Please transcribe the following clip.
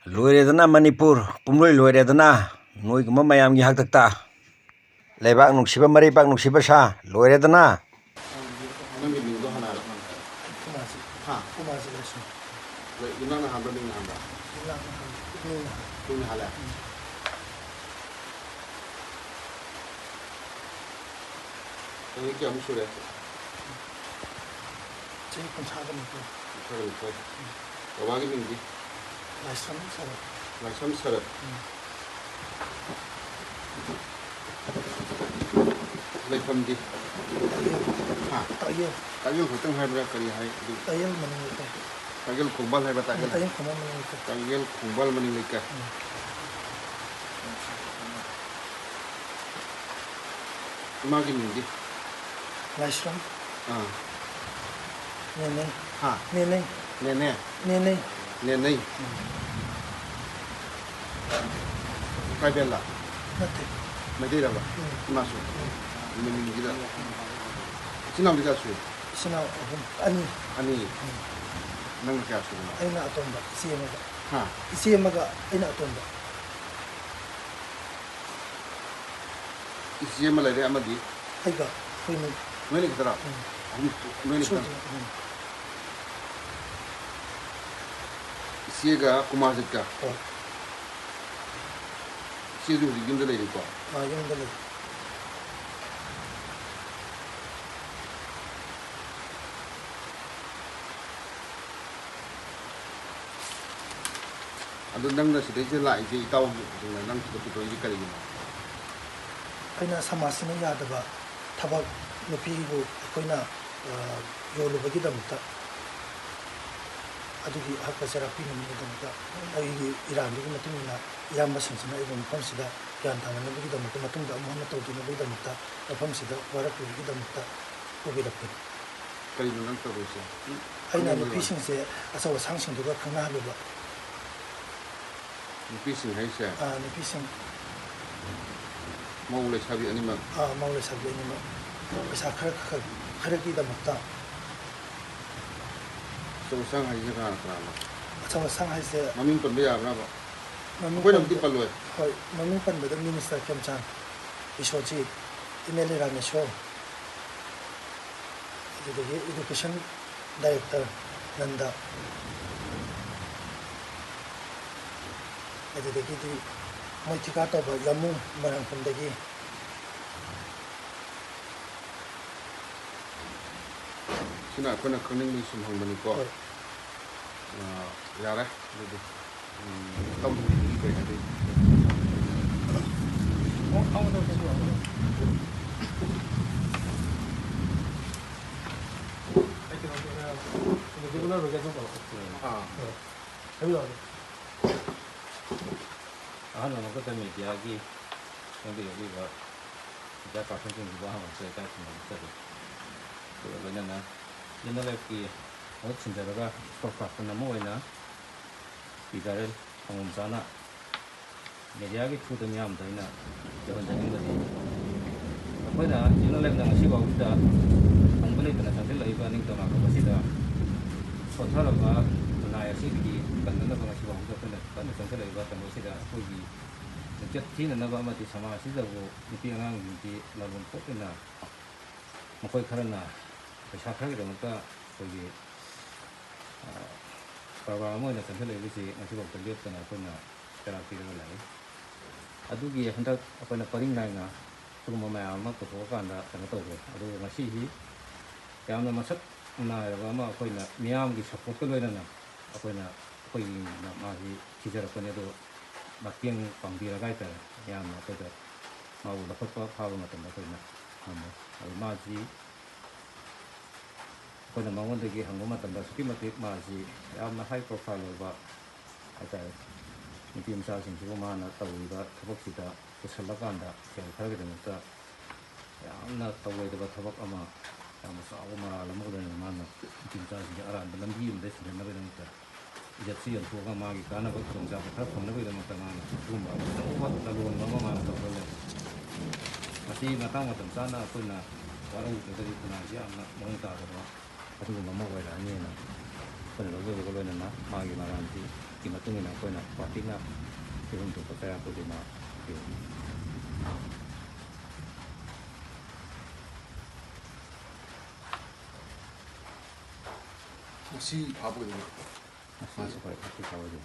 ꯂꯣꯏꯔꯦꯗꯅ ꯃꯅꯤꯄꯨꯔ ꯄꯨꯝꯂꯣꯏ ꯂꯣꯏꯔꯦꯗꯅ ꯅꯣꯏꯒꯨꯝꯕ ꯃꯌꯥꯝꯒꯤ ꯍꯥꯛꯇꯛꯇ ꯂꯩꯕꯥꯛ ꯅꯨꯡꯁꯤꯕ ꯃꯔꯩꯕꯥꯛ ꯅꯨꯡꯁꯤꯕ ꯁꯥ ꯂꯣꯏꯔꯦꯗꯅ ꯅꯪꯒꯤ ꯃꯤꯡꯗꯣ ꯍꯥꯟꯅ ꯍꯥ ꯏꯅꯥꯛꯅ ꯍꯥꯟꯕ ꯃꯤꯡꯅ ꯍꯥꯟꯕ ꯃꯤꯡꯅ ꯍꯥꯜꯂꯦ ꯆꯍꯤ ꯀꯌꯥꯃꯨꯛ ꯁꯨꯔꯦ चही कुंथागा निकल ꯁꯔꯠ ꯕꯕꯥꯒꯤ ꯃꯤꯡꯗꯤ लाइसम सर ꯂꯥꯏꯁ꯭ꯔꯝ ꯁꯔꯠ ꯂꯩꯐꯝꯗꯤ ꯍꯥ तयल ꯇꯥꯛꯌꯦꯜ ꯈꯛꯇꯪ ꯍꯥꯏꯕ꯭ꯔꯥ ꯀꯔꯤ ꯍꯥꯏ ꯑꯗꯨ तयल मनी होते ꯇꯥꯛꯌꯦꯜ ꯈꯣꯡꯕꯥꯜ ꯍꯥꯏꯕ꯭ꯔꯥ तयल खमा मनी होते ꯇꯥꯛꯌꯦꯜ ꯈꯣꯡꯕꯥꯜ ꯃꯅꯤꯡ ꯂꯩꯀꯥꯏ ꯏꯃꯥꯒꯤ ꯃꯤꯡꯗꯤ लाइसम ꯑꯥ नेने ꯍꯥ नेने ꯅꯦꯅꯦ नेने ꯅꯦꯅꯩ ꯇ꯭ꯔꯥꯏꯕꯦꯜꯂ नते ꯃꯩꯇꯩꯔꯕ ꯏꯃꯥꯁꯨ ꯃꯤꯡꯁꯤꯗ ꯏꯆꯤꯟ ꯏꯅꯥꯎꯗꯤ ꯀꯌꯥ ꯁꯨꯏ इसना अहम अनी ꯑꯅꯤ ꯅꯪꯅ ꯀꯌా ꯁꯨꯕꯅꯣ अना अतोंबा ꯍꯥ इसे मगा अना अतोंबा ꯏꯆꯦ ꯑꯃ ꯂꯩꯔꯦ ꯑꯃꯗꯤ अगा कोई ꯅꯣꯏꯅ ꯈꯛꯇꯔꯥ ꯅꯣꯏꯅ ꯈꯛꯇꯪ ꯏꯆꯦꯒ ꯀꯨꯃꯥꯔꯖꯤꯠꯀ और ꯏꯆꯦꯁꯨ ꯍꯧꯖꯤꯛ ꯌꯨꯝꯗ ꯂꯩꯔꯤꯀꯣ मायंग दले ꯑꯗꯨ ꯅꯪꯅ ꯁꯤꯗꯩꯁꯤꯗ ꯂꯥꯛꯏꯁꯦ ꯏꯇꯥꯎꯁꯤꯡꯅ ꯅꯪ ꯁꯤꯗ ꯄꯨꯊꯣꯛꯏꯁꯦ ꯀꯔꯤꯒꯤꯅꯣ अना समाजना यादव थबक नुपीबू अखोना योलुबगीदमता अदुगी हक चरापी नमीदमता अगी इरानदुगी मतुंगना यामबसिंसना इबो मफमसिदा ग्यान ताननबगीदमता मतुंगदा अमहन तौदिनबगीदमता मफमसिदा वारकबगीदमता उबिरपे ꯀꯔꯤꯅꯣ ꯅꯪ ꯇꯧꯔꯤꯁꯦ अना नुपीसिंसे अचौ असांगसिंदुगा खंगनाहलुबा ꯅꯨꯄꯤꯁꯤꯡ ꯍꯥꯏꯁꯦ नुपीसिंग ꯃꯧ ꯂꯩꯁꯥꯕꯤ ꯑꯅꯤꯃꯛ मौले सबलेनिमा पैसा खर की दमता ꯑꯆꯧ ꯑꯁꯥꯡ ꯍꯥꯏꯁꯦ ꯀꯅꯥ ꯀꯅꯥꯅꯣ अचौ असांग हाइसे ꯃꯃꯤꯡ ꯄꯟꯕ ꯌꯥꯕ꯭ꯔꯥꯕ मम्मी ꯑꯩꯈꯣꯏꯅꯕꯨꯗꯤ ꯄꯜꯂꯣꯏ होय मम्मी पनबद मिनिस्टर खेमचांद ईश्वरजी एमएलए रामेश्वर अदुदगी एजुकेशन डायरेक्टर नंदा अदुदगी दी मोइथिका तब यमु मरंखुंदगी ꯁꯤꯅ ꯑꯩꯈꯣꯏꯅ ꯈꯪꯅꯤꯡꯕꯒꯤ ꯁꯨꯝ ꯍꯪꯕꯅꯤꯀꯣ होय ꯌꯥꯔꯦ ꯑꯗꯨꯗꯤ ꯇꯧꯗ꯭ꯔꯤꯕꯒꯤ ꯀꯔꯤ ꯍꯥꯏꯗꯣꯏꯅꯣ ahal nama kita media lagi yang dia juga dia pasang sini juga hamil saya tak semua betul tu benar na ini lagi orang cinta juga stop pasang nama wena bicara orang sana media lagi tu dunia am tu ina jangan jangan lagi apa na ini lagi na masih bawa kita orang beli kena sampai lagi paling tu nak masih dah soal apa naya sih di kantor apa masih bawa kita kena sampai lagi paling masih dah pergi jet thina na ba mati sama si da go nupi angang di lalon pokena makoi kharana paisa khagi da mata kogi parwa mo na santhale bisi ngasi bok taliot kana kona therapy ga lai adugi handa apana paring nai na tugma ma ma ko kan da kana to go adu ngasi hi yamna masak na ba ma koina miyam gi support ko loina na akoina koi na ma hi chijara kone do mateng pambiraga ita yamna koda mau dapat pawa matam koina amma almaji koina mangon degi hango matam da ski matik maji yamna high profile ba ata nipi msa sing sigo mana tawiba thabak sida kusallakanda kel kharga demta yamna tawai da thabak ama yamna sawa ma lamu da mana nipi msa sing aran da lambi um des na ba demta ijatsi yang tuga magi kana ba tongja ba thar phone ba demta mana tumba tawa da lon ma mana to le mati mata matam sana kuna warung da di kuna yamna mong ta da adu ma ma wa da ni na kuna lo go lo na magi ma ran ti ꯀꯤ ꯃꯇꯨꯡ ꯏꯟꯅ ꯑꯩꯈꯣꯏꯅ ꯄꯥꯔꯇꯤꯅ ꯐꯤꯕꯝ ꯊꯣꯛꯄ ꯀꯌꯥ ꯈꯨꯗꯤꯡꯃꯛ ꯄꯤꯒꯅꯤ ꯉꯁꯤ ꯐꯥꯕꯒꯗꯕ ꯉꯁꯤ ꯑꯩꯈꯣꯏ ꯉꯁꯤ ꯐꯥꯎꯕꯗꯤ